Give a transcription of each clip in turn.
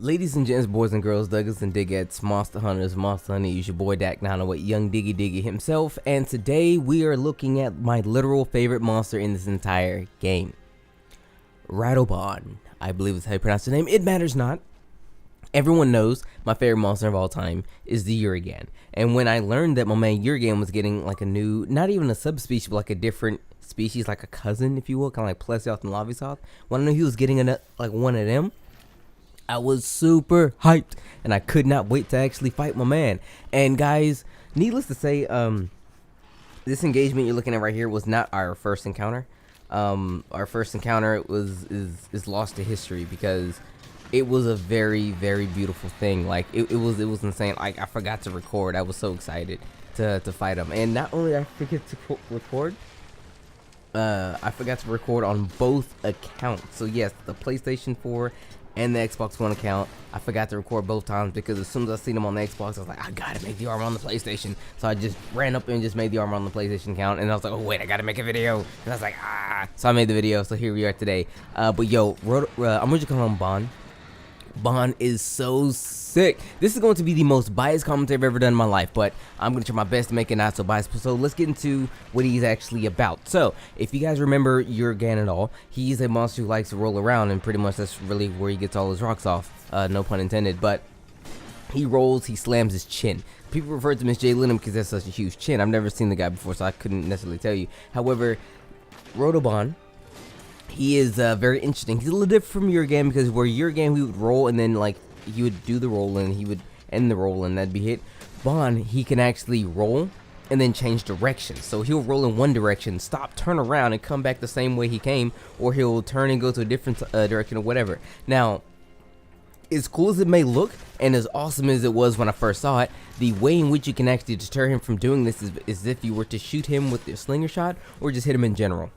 Ladies and gents, boys and girls, Duggars and Diggets, Monster Hunters, Monster Honeys, your boy Dak 908, Young Diggy Diggy himself, and today we are looking at my literal favorite monster in this entire game. Radobaan, I believe is how you pronounce the name. It matters not. Everyone knows my favorite monster of all time is the Urigan. And when I learned that my man Urigan was getting like a new, not even a subspecies, but like a different species, like a cousin, if you will, kind of like Plesioth and Lavisoth, when I knew he was getting like one of them, I was super hyped, and I could not wait to actually fight my man. And guys, needless to say, this engagement you're looking at right here was not our first encounter. Our first encounter is lost to history because it was a very, very beautiful thing. Like it was insane. Like I forgot to record. I was so excited to fight him, and not only did I forget to record, I forgot to record on both accounts. So yes, the PlayStation 4 and the Xbox One account, I forgot to record both times because as soon as I seen him on the Xbox, I was like, I gotta make the armor on the PlayStation. So I just ran up and just made the armor on the PlayStation account, and I was like, oh wait, I gotta make a video. And I was like, so I made the video. So here we are today. But yo, I'm gonna call him Baan. Baan is so sick. This is going to be the most biased commentary I've ever done in my life, but I'm going to try my best to make it not so biased. So let's get into what he's actually about. So if you guys remember Urigan at all, he's a monster who likes to roll around, and pretty much that's really where he gets all his rocks off. No pun intended, but he rolls, he slams his chin. People refer to him as Jay Leno because that's such a huge chin. I've never seen the guy before, so I couldn't necessarily tell you. However, Radobaan, he is very interesting. He's a little different from Urigan because where Urigan, we would roll and then like he would do the roll and he would end the roll and that'd be hit. Baan, he can actually roll and then change direction. So he'll roll in one direction, stop, turn around, and come back the same way he came, or he'll turn and go to a different direction or whatever. Now, as cool as it may look and as awesome as it was when I first saw it, the way in which you can actually deter him from doing this is if you were to shoot him with your slinger shot or just hit him in general.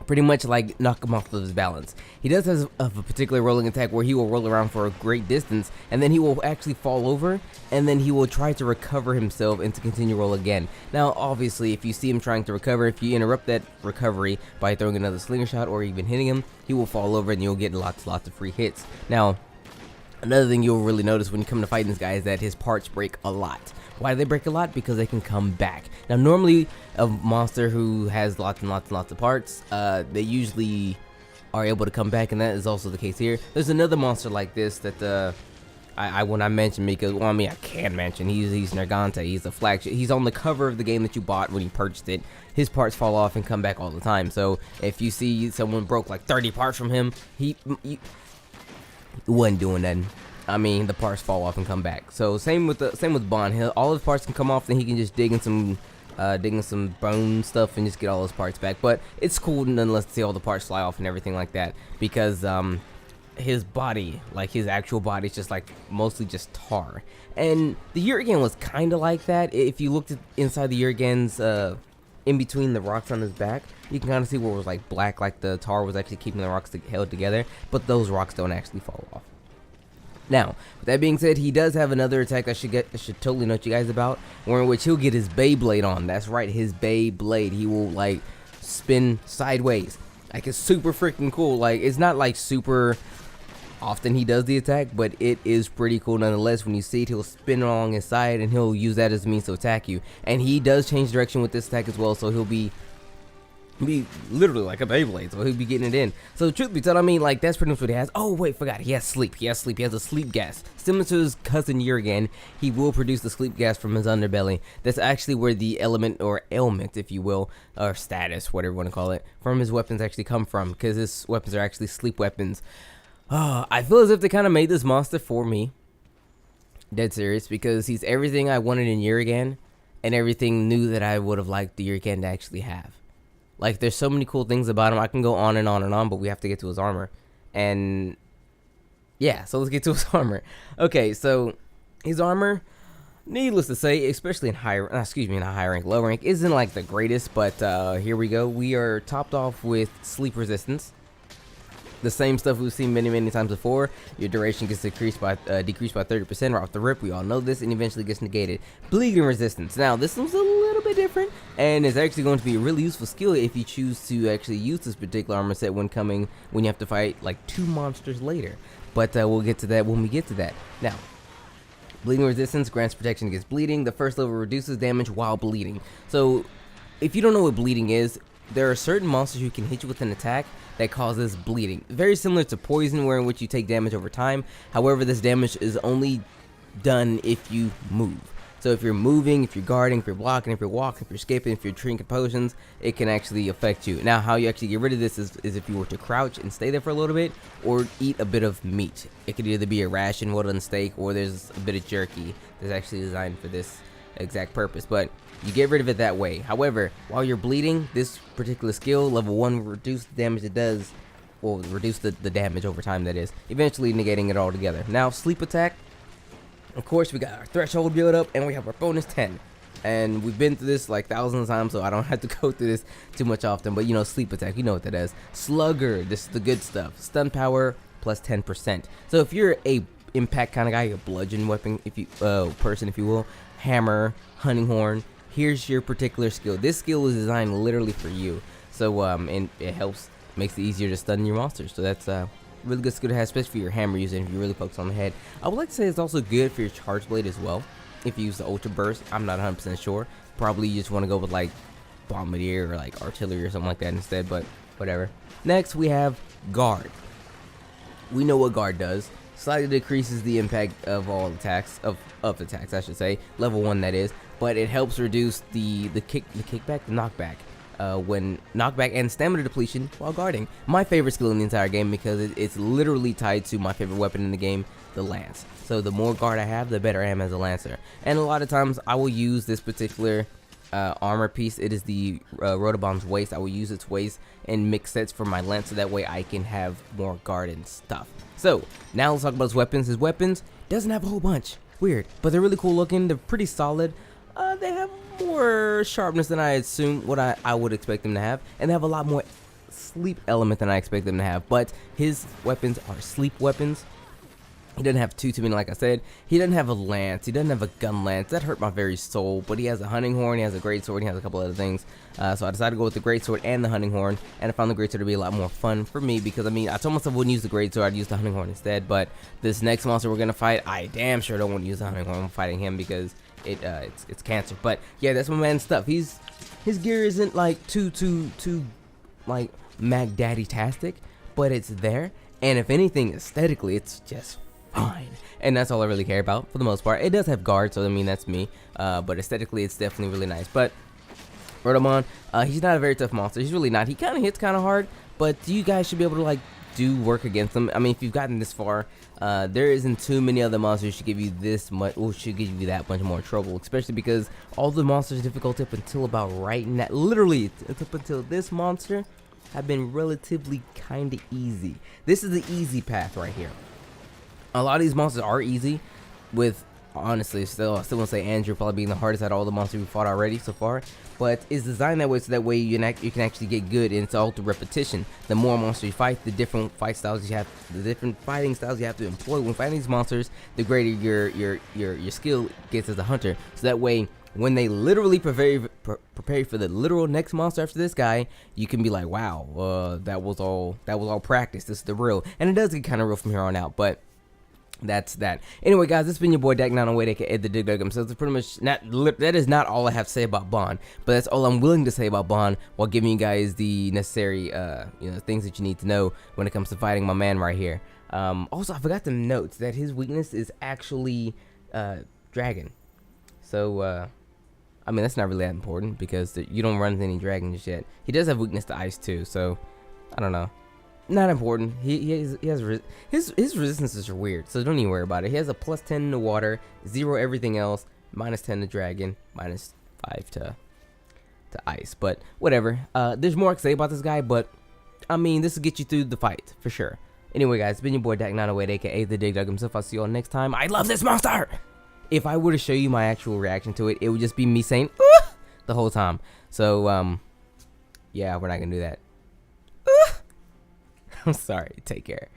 Pretty much like knock him off of his balance. He does have a particular rolling attack where he will roll around for a great distance and then he will actually fall over and then he will try to recover himself and to continue roll again. Now obviously if you see him trying to recover, if you interrupt that recovery by throwing another slinger shot or even hitting him, he will fall over and you'll get lots of free hits. Now another thing you'll really notice when you come to fighting this guy is that his parts break a lot. Why do they break a lot? Because they can come back. Now normally a monster who has lots of parts, they usually are able to come back, and that is also the case here. There's another monster like this that I will not mention because, well, I mean I can mention. He's Nergante. He's a flagship. He's on the cover of the game that you bought when you purchased it. His parts fall off and come back all the time. So if you see someone broke like 30 parts from him, he wasn't doing nothing. I mean, the parts fall off and come back. So same with Baan. All his parts can come off, then he can just dig in some bone stuff and just get all his parts back. But it's cool nonetheless to see all the parts fly off and everything like that because his body, like his actual body, is just like mostly just tar. And the Urigan was kind of like that. If you looked inside the Urigan's in between the rocks on his back, you can kind of see where it was like black, like the tar was actually keeping the rocks held together. But those rocks don't actually fall off. Now, with that being said, he does have another attack I should totally note you guys about, where in which he'll get his Beyblade on. That's right, his Beyblade. He will like spin sideways. Like it's super freaking cool. Like it's not like super often he does the attack, but it is pretty cool nonetheless. When you see it, he'll spin along his side and he'll use that as a means to attack you. And he does change direction with this attack as well, so he'll be literally like a Beyblade, so he'll be getting it in. So truth be told, I mean, like that's pretty much what he has. Oh wait, forgot, he has sleep. He has a sleep gas. Similar to his cousin Urigan, he will produce the sleep gas from his underbelly. That's actually where the element, or ailment if you will, or status, whatever you want to call it, from his weapons actually come from, because his weapons are actually sleep weapons. I feel as if they kind of made this monster for me. Dead serious, because he's everything I wanted in Urigan and everything new that I would have liked the Urigan to actually have. Like, there's so many cool things about him. I can go on and on and on, but we have to get to his armor. And, yeah, so let's get to his armor. Okay, so his armor, needless to say, especially in not high rank, low rank, isn't like the greatest, but here we go. We are topped off with sleep resistance. The same stuff we've seen many times before. Your duration gets decreased by 30% right off the rip. We all know this, and eventually gets negated. Bleeding resistance. Now this one's a little bit different, and it's actually going to be a really useful skill if you choose to actually use this particular armor set when you have to fight like 2 monsters later. but we'll get to that when we get to that. Now, bleeding resistance grants protection against bleeding. The first level reduces damage while bleeding. So if you don't know what bleeding is, there are certain monsters who can hit you with an attack that causes bleeding. Very similar to poison, where in which you take damage over time. However, this damage is only done if you move. So if you're moving, if you're guarding, if you're blocking, if you're walking, if you're escaping, if you're drinking potions, it can actually affect you. Now, how you actually get rid of this is if you were to crouch and stay there for a little bit, or eat a bit of meat. It could either be a ration, well-done steak, or there's a bit of jerky that's actually designed for this exact purpose. But you get rid of it that way. However, while you're bleeding, this particular skill, level 1, will reduce the damage it does, or reduce the damage over time, that is, eventually negating it all together. Now, sleep attack. Of course, we got our threshold build up, and we have our bonus 10. And we've been through this like thousands of times, so I don't have to go through this too much often. But you know, sleep attack, you know what that is. Slugger, this is the good stuff. Stun power plus 10%. So if you're a impact kind of guy, a bludgeon weapon, if you person, if you will, hammer, hunting horn, here's your particular skill. This skill is designed literally for you. So and it helps, makes it easier to stun your monsters. So that's really good skill to have, especially for your hammer user if you really focus on the head. I would like to say it's also good for your charge blade as well. If you use the ultra burst, I'm not 100% sure. Probably you just want to go with like bombardier or like artillery or something like that instead, but whatever. Next we have guard. We know what guard does. Slightly decreases the impact of all attacks, of attacks I should say, level 1 that is, but it helps reduce the kickback, the knockback. When knockback and stamina depletion while guarding. My favorite skill in the entire game, because it's literally tied to my favorite weapon in the game, the lance. So the more guard I have, the better I am as a lancer. And a lot of times I will use this particular armor piece. It is the Radobaan's waist. I will use its waist and mix sets for my lance, so that way I can have more guard and stuff. So now let's talk about his weapons. His weapons doesn't have a whole bunch. Weird, but they're really cool looking. They're pretty solid. They have more sharpness than I assume what I would expect them to have, and they have a lot more sleep element than I expect them to have. But his weapons are sleep weapons. He doesn't have too many, like I said. He doesn't have a lance. He doesn't have a gun lance. That hurt my very soul. But he has a hunting horn. He has a great sword. He has a couple other things. So I decided to go with the great sword and the hunting horn. And I found the great sword to be a lot more fun for me, because I mean, I told myself I wouldn't use the great sword. I'd use the hunting horn instead. But this next monster we're gonna fight, I damn sure don't want to use the hunting horn. I'm fighting him because it's cancer. But yeah, that's my man's stuff. His gear isn't like too like Mac Daddy-tastic, but it's there. And if anything, aesthetically, it's just fine, and that's all I really care about for the most part. It does have guard, so I mean, that's me, but aesthetically it's definitely really nice. But Radobaan, he's not a very tough monster. He's really not. He kind of hits kind of hard, but you guys should be able to like do work against him. I mean, if you've gotten this far, there isn't too many other monsters who should give you this much, or should give you that much more trouble, especially because all the monsters difficult up until about right now, literally it's up until this monster, have been relatively kind of easy. This is the easy path right here. A lot of these monsters are easy, with, honestly, I still want to say Andrew probably being the hardest out of all the monsters we fought already so far, but it's designed that way so that way you can actually get good, and it's all through repetition. The more monsters you fight, the different fight styles you have, the different fighting styles you have to employ when fighting these monsters, the greater your skill gets as a hunter. So that way, when they literally prepare for the literal next monster after this guy, you can be like, wow, that was all practice. This is the real, and it does get kind of real from here on out, but that's that. Anyway, guys, this has been your boy Dak908, aka the Dig Dugum. So it's pretty much that is not all I have to say about Bond, but that's all I'm willing to say about Bond, while giving you guys the necessary things that you need to know when it comes to fighting my man right here. Also, I forgot to note that his weakness is actually dragon. So I mean, that's not really that important, because you don't run into any dragons yet. He does have weakness to ice too, so I don't know. Not important. His resistances are weird, so don't even worry about it. He has a +10 in the water, 0 everything else, -10 to dragon, -5 to ice. But whatever. There's more I can say about this guy, but I mean, this will get you through the fight for sure. Anyway, guys, it's been your boy Dak908, aka the Dig Dug himself. I'll see you all next time. I love this monster. If I were to show you my actual reaction to it, it would just be me saying the whole time. So yeah, we're not gonna do that. I'm sorry. Take care.